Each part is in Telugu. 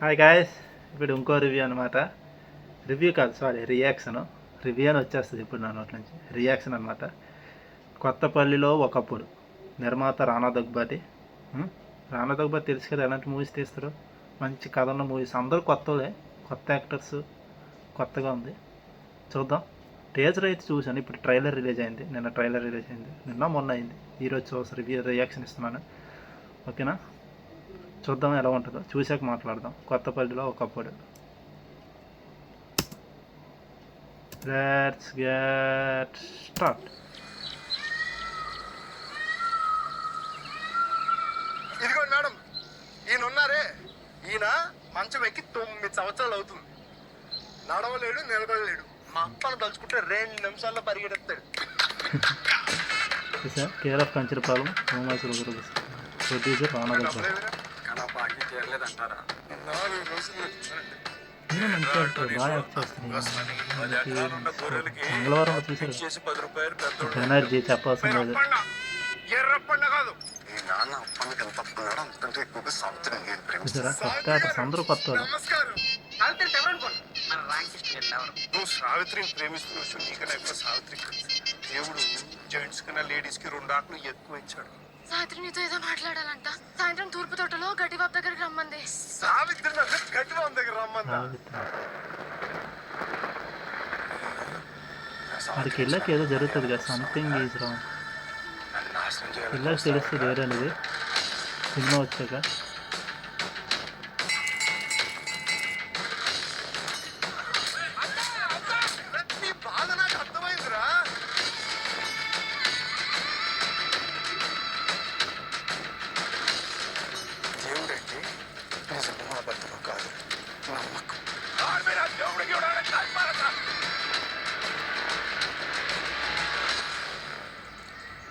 హాయ్ గాయస్, ఇప్పుడు ఇంకో రివ్యూ అనమాట. రివ్యూ కాదు, సారీ, రియాక్షన్. రివ్యూ అని వచ్చేస్తుంది ఇప్పుడు నా నోటి నుంచి. రియాక్షన్ అనమాట. కొత్తపల్లిలో ఒకప్పుడు నిర్మాత రానా దగ్గుబాటి. రానా దగ్గుబాటి తెలుసు కదా ఎలాంటి మూవీస్ తీస్తారు. మంచి కథ ఉన్న మూవీస్. అందరూ కొత్తలే, కొత్త యాక్టర్స్. కొత్తగా ఉంది, చూద్దాం. టీజర్ అయితే చూశాను, ఇప్పుడు ట్రైలర్ రిలీజ్ అయింది. నిన్న మొన్న అయింది. ఈరోజు చూసి రియాక్షన్ ఇస్తున్నాను. ఓకేనా, చూద్దాం ఎలా ఉంటుందో, చూసాక మాట్లాడదాం. కొత్తపల్లిలో ఒకప్పుడు. Let's get start. ఇదిగో మేడం, ఈయన ఉన్నారే, ఈయన మంచం ఎక్కి 9 సంవత్సరాలు అవుతుంది. నడవలేడు, నిలబడలేడు. మా అప్పను తలుచుకుంటే 2 నిమిషాల్లో పరిగెడతాడు. Care of Kancharapalem, producer Rana Daggubati. మంగళవారం చూసారు. ఎనర్జీ చెప్పాల్సిన లేదు. చూసారా, కొత్త అందరూ కొత్త. నువ్వు సావిత్రిని ప్రేమిస్తున్నావు, నీకన్నా ఎక్కువ సావిత్రి. దేవుడు జెంట్స్ కన్నా లేడీస్ కి 2 ఆటలు ఎక్కువ ఇచ్చాడు. సావిత్రి నీతో ఏదో మాట్లాడాలంట. సాయంత్రం తూర్పు తోటలో గడ్డిబాబు దగ్గరికి రమ్మంది. సావిత్రి గడ్డిబాబు దగ్గర రమ్మందా? వాడికి వెళ్ళకి ఏదో జరుగుతుంది కదా, సంథింగ్ ఈజ్ రాంగ్. పిల్లలకి తెలుస్తుంది వేరేది సినిమా వచ్చాక.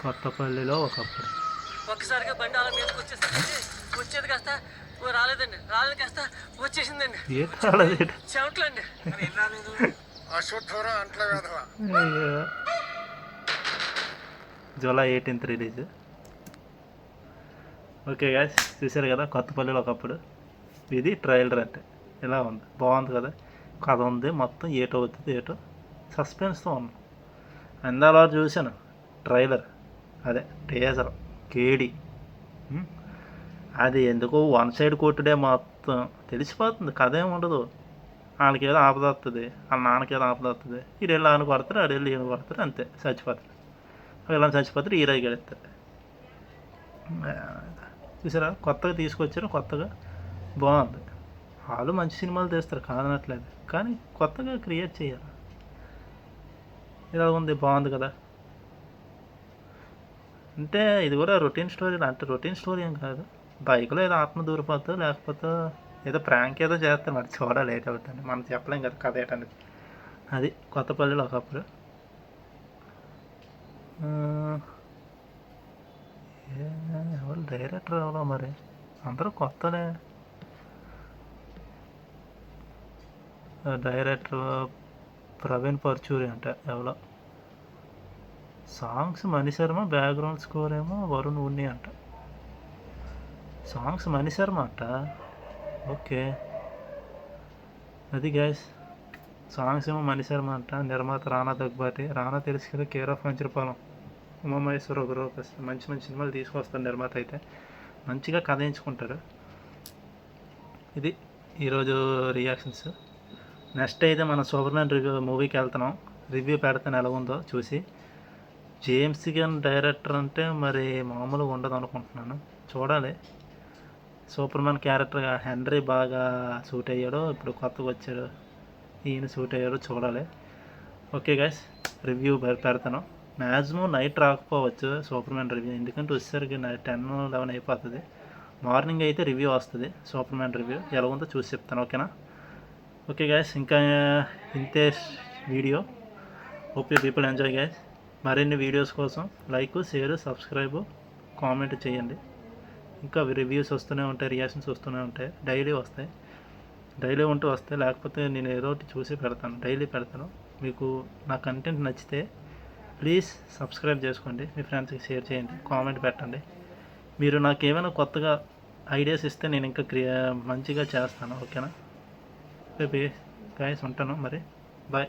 కొత్తపల్లిలో ఒకప్పుడు. ఒక్కసారిగా బండి అలా మీదకి వచ్చేది కాస్త రాలేదండి, రాలేదు కాస్త వచ్చేసిందండి. చెమట్లండి. July 18th release. Okay guys, చూసారు కదా కొత్తపల్లిలో ఒకప్పుడు. ఇది ట్రైలర్ అంటే ఇలా ఉంది, బాగుంది కదా. కథ ఉంది మొత్తం, ఏటో అవుతుంది ఏటో సస్పెన్స్తో ఉన్నాం. అందాలో చూశాను ట్రైలర్, అదే టీజర్ కేడి. అది ఎందుకో 1 సైడ్ కొట్టుడే, మొత్తం తెలిసిపోతుంది. కథ ఏమి ఉండదు. వాళ్ళకి ఏదో ఆపద వస్తుంది, వాళ్ళ నాన్నకి ఏదో ఆపద వస్తుంది. వీడు వెళ్ళి ఆయన కొడతారు, ఆడు వెళ్ళి ఈయన కొడతారు, అంతే. చచ్చిపోతారు. ఇలా చచ్చిపోతారు, హీరోకి గెలుస్తారు. చూసారా, కొత్తగా తీసుకొచ్చారు, కొత్తగా బాగుంది. వాళ్ళు మంచి సినిమాలు తీస్తారు, కాదనట్లేదు, కానీ కొత్తగా క్రియేట్ చేయాలి. ఇలా ఉంది, బాగుంది కదా. అంటే ఇది కూడా రొటీన్ స్టోరీ. అంటే రొటీన్ స్టోరీ ఏం కాదు. బైక్లో ఏదో ఆత్మ దూరిపోతా, లేకపోతే ఏదో ప్రాంక్ ఏదో చేస్తాను. మరి చూడాలి, లేట్ అవుతుంది. మనం చెప్పలేం కదా కథ ఏంటనేది. అది కొత్తపల్లిలో ఒకప్పుడు. ఎవరు డైరెక్టర్ ఎవరో మరి, అందరూ కొత్తనే. డైరెక్టర్ ప్రవీణ్ పర్చూరి అంట ఎవరో. సాంగ్స్ మణిశర్మ, బ్యాక్గ్రౌండ్ స్కోర్ ఏమో వరుణ్ ఉన్ని అంట. సాంగ్స్ మణిశర్మ అంట. ఓకే, అది గైస్, సాంగ్స్ ఏమో మణిశర్మ అంట. నిర్మాత రానా దగ్గుబాటి. రానా తెలుసు కదా, care of Kancharapalem, Umamaheswara group. మంచి మంచి సినిమాలు తీసుకొస్తారు నిర్మాత అయితే. మంచిగా కథ ఎంచుకుంటారు. ఇది ఈరోజు రియాక్షన్స్. నెక్స్ట్ అయితే మన సూపర్మ్యాన్ మూవీకి వెళ్తున్నాం. రివ్యూ పెడతాను ఎలా ఉందో చూసి. జేమ్స్ గన్ డైరెక్టర్ అంటే మరి మామూలుగా ఉండదు అనుకుంటున్నాను, చూడాలి. సూపర్మ్యాన్ క్యారెక్టర్గా హెన్రీ బాగా సూట్ అయ్యాడు, ఇప్పుడు కొత్తగా వచ్చాడు ఈయన సూట్ అయ్యాడు, చూడాలి. ఓకే గైస్, రివ్యూ పెడతాను. మ్యాక్సిమం నైట్ రాకపోవచ్చు సూపర్మ్యాన్ రివ్యూ, ఎందుకంటే వచ్చేసరికి 10-11 అయిపోతుంది. మార్నింగ్ అయితే రివ్యూ వస్తుంది, సూపర్మ్యాన్ రివ్యూ ఎలా ఉందో చూసి చెప్తాను. ఓకేనా. ఓకే గైస్, ఇంకా ఇంతే video. Hope you people enjoy guys. మరిన్ని వీడియోస్ కోసం లైక్, షేర్, సబ్స్క్రైబ్, కామెంట్ చేయండి. ఇంకా రివ్యూస్ వస్తూనే ఉంటాయి, రియాక్షన్స్ వస్తూనే ఉంటాయి. డైలీ వస్తాయి, డైలీ వస్తాయి. లేకపోతే నేను ఏదో ఒకటి చూసి పెడతాను, డైలీ పెడతాను. మీకు నా కంటెంట్ నచ్చితే ప్లీజ్ సబ్స్క్రైబ్ చేసుకోండి, మీ ఫ్రెండ్స్కి షేర్ చేయండి, కామెంట్ పెట్టండి. మీరు నాకు ఏమైనా కొత్తగా ఐడియాస్ ఇస్తే నేను ఇంకా మంచిగా చేస్తాను. ఓకేనా బేబీ గాయస్, ఉంటాను మరి. బాయ్.